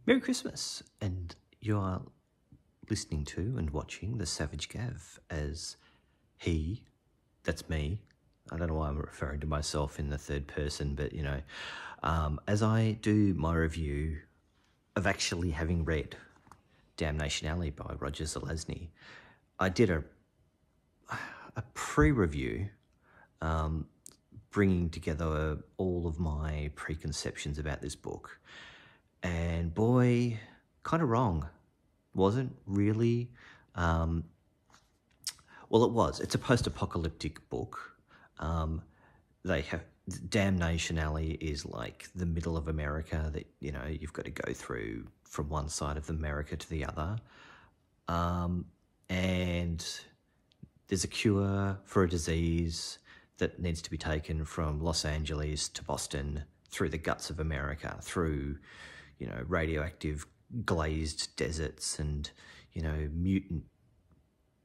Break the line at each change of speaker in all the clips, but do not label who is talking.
Merry Christmas, and you are listening to and watching The Savage Gav as he, that's me, I don't know why I'm referring to myself in the third person, but as I do my review of actually having read Damnation Alley by Roger Zelazny, I did a pre-review bringing together all of my preconceptions about this book. And boy, kind of wrong. Wasn't really. Well, it was. It's a post-apocalyptic book. They have Damnation Alley is like the middle of America that, you've got to go through from one side of America to the other. And there's a cure for a disease that needs to be taken from Los Angeles to Boston through the guts of America, through, radioactive glazed deserts and, mutant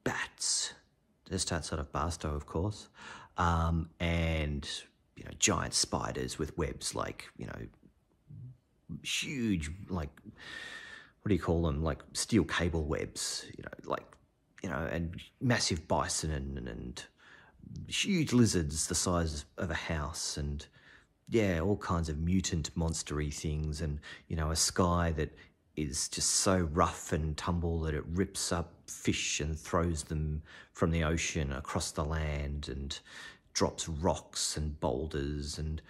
bats. That starts out of Barstow, of course. And, giant spiders with webs like, huge, like, what do you call them? Like steel cable webs, and massive bison and huge lizards the size of a house, and all kinds of mutant monstery things, and a sky that is just so rough and tumble that it rips up fish and throws them from the ocean across the land, and drops rocks and boulders, and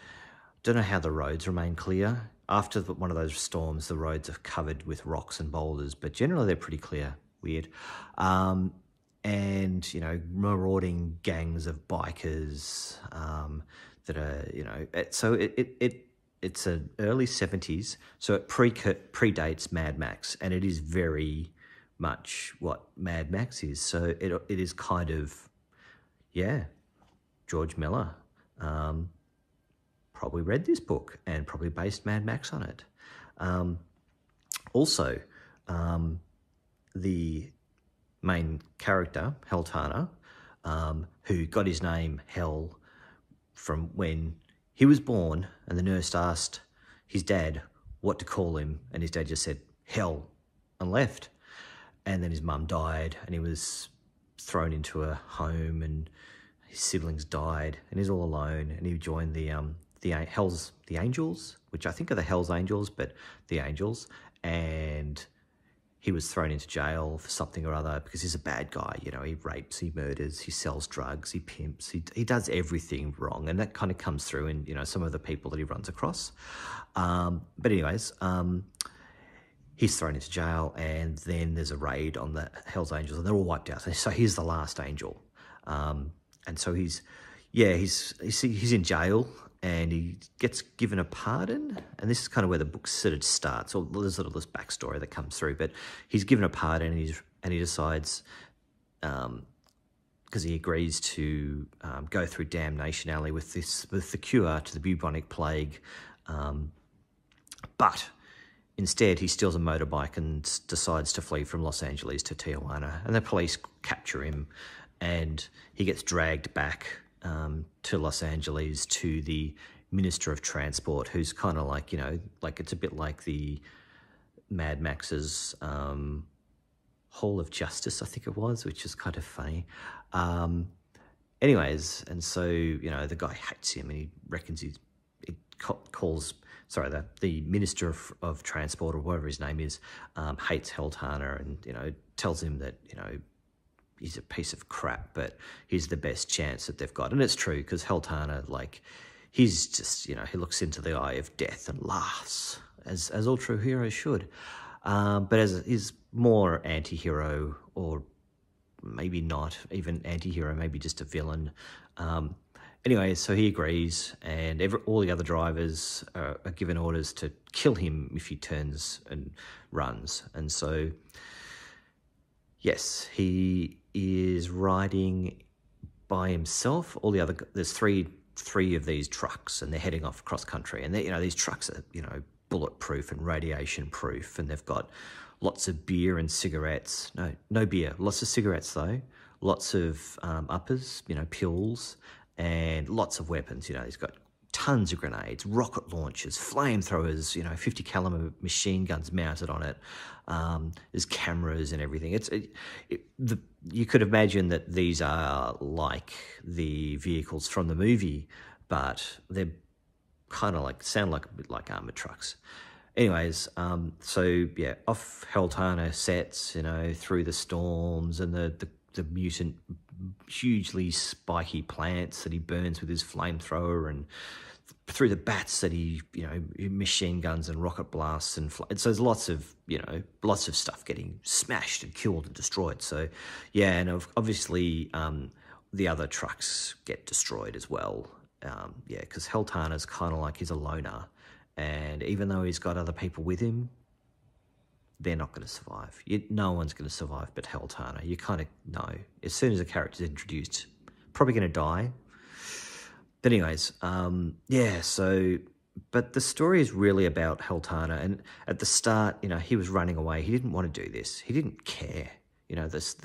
don't know how the roads remain clear. After one of those storms, the roads are covered with rocks and boulders, but generally they're pretty clear. Weird. And, marauding gangs of bikers that are, so it's an early 70s, so it predates Mad Max, and it is very much what Mad Max is. So it is kind of, George Miller probably read this book and probably based Mad Max on it. Also, the main character, Hell Turner, who got his name Hell from when he was born, and the nurse asked his dad what to call him, and his dad just said, Hell, and left. And then his mum died, and he was thrown into a home, and his siblings died, and he's all alone, and he joined the Angels, which I think are the Hell's Angels, but the Angels, and he was thrown into jail for something or other because he's a bad guy. He rapes, he murders, he sells drugs, he pimps, he does everything wrong. And that kind of comes through in, some of the people that he runs across. But anyways, he's thrown into jail, and then there's a raid on the Hell's Angels, and they're all wiped out. So he's the last angel. And so he's in jail, and he gets given a pardon, and this is kind of where the book sort of starts. Or there's sort of this backstory that comes through, but he's given a pardon, and he decides, because he agrees to go through Damnation Alley with the cure to the bubonic plague, but instead he steals a motorbike and decides to flee from Los Angeles to Tijuana, and the police capture him, and he gets dragged back to Los Angeles to the Minister of Transport, who's kind of like, like it's a bit like the Mad Max's Hall of Justice, I think it was, which is kind of funny. Anyways, and so, the guy hates him, and he reckons the Minister of Transport, or whatever his name is, hates Hell Turner, and, tells him that, he's a piece of crap, but he's the best chance that they've got. And it's true, because Hell Turner, he's just, he looks into the eye of death and laughs, as all true heroes should. But he's more anti-hero, or maybe not even anti-hero, maybe just a villain. Anyway, so he agrees, and all the other drivers are given orders to kill him if he turns and runs. And so, yes, he is riding by himself. There's three of these trucks, and they're heading off cross country. And these trucks are, bulletproof and radiation proof, and they've got lots of beer and cigarettes. No beer, lots of cigarettes though. Lots of uppers, pills, and lots of weapons. He's got tons of grenades, rocket launchers, flamethrowers, 50 caliber machine guns mounted on it. There's cameras and everything. You could imagine that these are like the vehicles from the movie, but they're kind of sound like a bit like armored trucks. Anyways, so yeah, off Heltana sets, through the storms and the mutant, hugely spiky plants that he burns with his flamethrower, and through the bats that he, machine guns and rocket blasts, and so there's lots of stuff getting smashed and killed and destroyed. So yeah, and obviously the other trucks get destroyed as well. Yeah, because Heltana's kind of like he's a loner, and even though he's got other people with him, they're not going to survive. No one's going to survive but Heltana. You kind of know. As soon as a character's introduced, probably going to die. But anyways, yeah, so... But the story is really about Heltana, and at the start, he was running away. He didn't want to do this. He didn't care. There's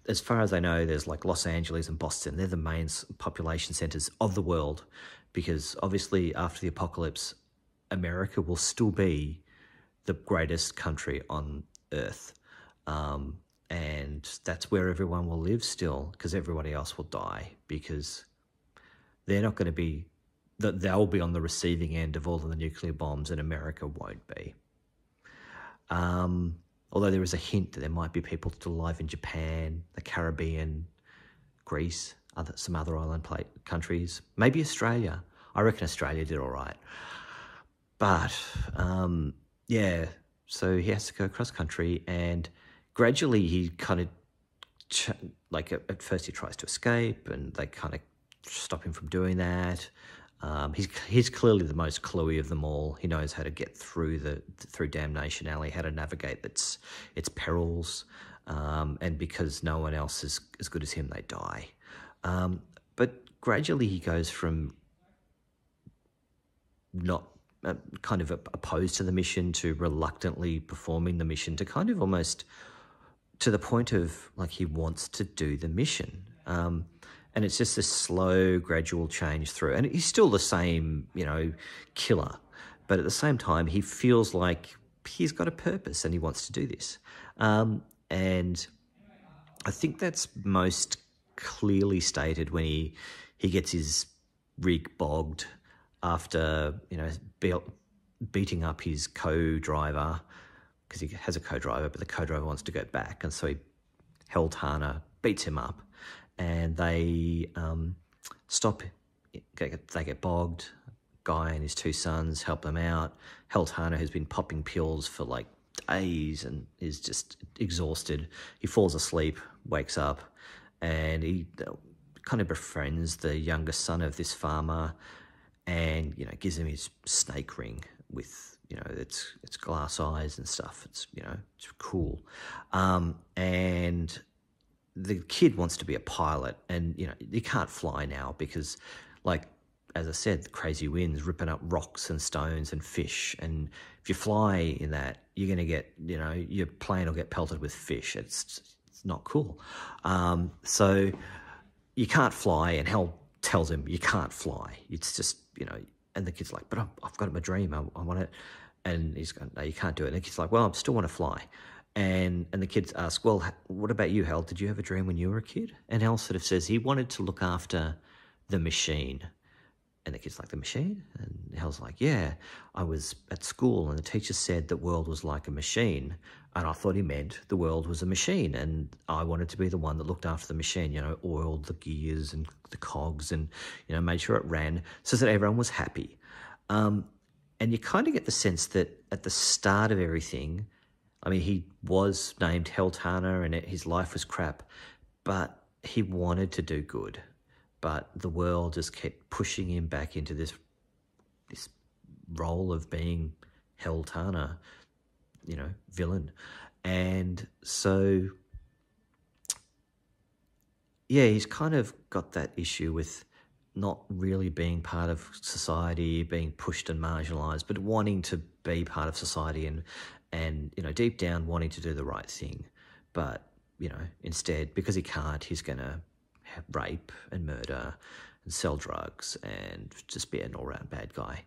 as far as I know, there's like Los Angeles and Boston. They're the main population centers of the world, because obviously after the apocalypse, America will still be the greatest country on Earth. And that's where everyone will live still, because everybody else will die, because they're not going to be, they'll be on the receiving end of all of the nuclear bombs, and America won't be. Although there is a hint that there might be people still alive in Japan, the Caribbean, Greece, some other island countries, maybe Australia. I reckon Australia did all right. But, yeah, so he has to go cross country, and gradually he kind of, at first he tries to escape, and they kind of stop him from doing that. He's clearly the most cluey of them all. He knows how to get through Damnation Alley, how to navigate its perils, and because no one else is as good as him, they die. But gradually he goes from not kind of opposed to the mission to reluctantly performing the mission to kind of almost to the point of he wants to do the mission. And it's just this slow, gradual change through. And he's still the same, killer. But at the same time, he feels like he's got a purpose and he wants to do this. And I think that's most clearly stated when he gets his rig bogged after, beating up his co-driver, because he has a co-driver, but the co-driver wants to go back. And so Heltana beats him up. And they stop, they get bogged. Guy and his two sons help them out. Heltana has been popping pills for days and is just exhausted. He falls asleep, wakes up, and he kind of befriends the youngest son of this farmer, and gives him his snake ring with its glass eyes and stuff. It's it's cool, and the kid wants to be a pilot, and you can't fly now because, as I said, the crazy winds ripping up rocks and stones and fish, and if you fly in that, you're going to get, your plane will get pelted with fish. It's not cool. So you can't fly, and Hell tells him you can't fly. It's just, and the kid's like, but I've got a dream. I want it. And he's going, no, you can't do it. And the kid's like, well, I still want to fly. And the kids ask, well, what about you, Hal? Did you have a dream when you were a kid? And Hal sort of says he wanted to look after the machine. And the kid's like, the machine? And Hal's like, yeah, I was at school and the teacher said the world was like a machine. And I thought he meant the world was a machine. And I wanted to be the one that looked after the machine, oiled the gears and the cogs and, made sure it ran so that everyone was happy. And you kind of get the sense that at the start of everything, he was named Heltana and his life was crap, but he wanted to do good. But the world just kept pushing him back into this role of being Heltana, villain. And so, yeah, he's kind of got that issue with not really being part of society, being pushed and marginalised, but wanting to be part of society and deep down wanting to do the right thing. But, instead, because he can't, he's going to rape and murder and sell drugs and just be an all-round bad guy.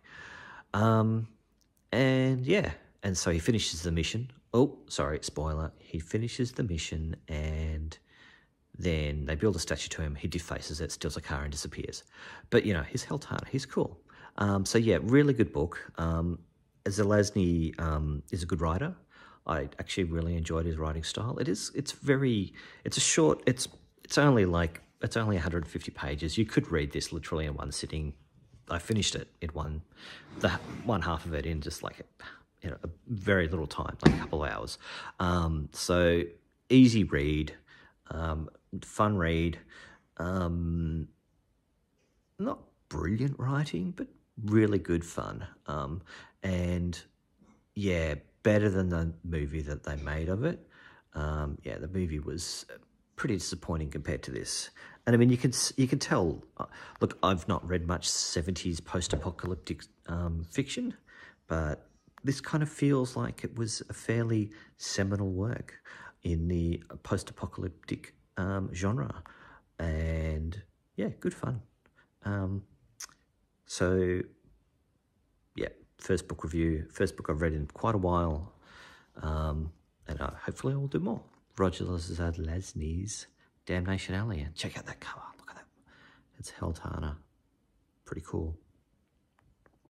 And yeah, and so he finishes the mission. Oh, sorry, spoiler. He finishes the mission and then they build a statue to him. He defaces it, steals a car and disappears. But, you know, he's Heltana. He's cool. So yeah, really good book. Zelazny is a good writer. I actually really enjoyed his writing style. It's only 150 pages. You could read this literally in one sitting. I finished it in one half of it in just like a very little time, like a couple of hours. So easy read, fun read, not brilliant writing, but really good fun. And yeah, better than the movie that they made of it. Yeah, the movie was pretty disappointing compared to this. And I mean, you can tell. Look, I've not read much 70s post-apocalyptic fiction, but this kind of feels like it was a fairly seminal work in the post-apocalyptic genre, and yeah, good fun. So yeah, first book review, first book I've read in quite a while, and hopefully I will do more. Roger Zelazny's Damnation Alley, and check out that cover. Look at that, it's Heltana, pretty cool.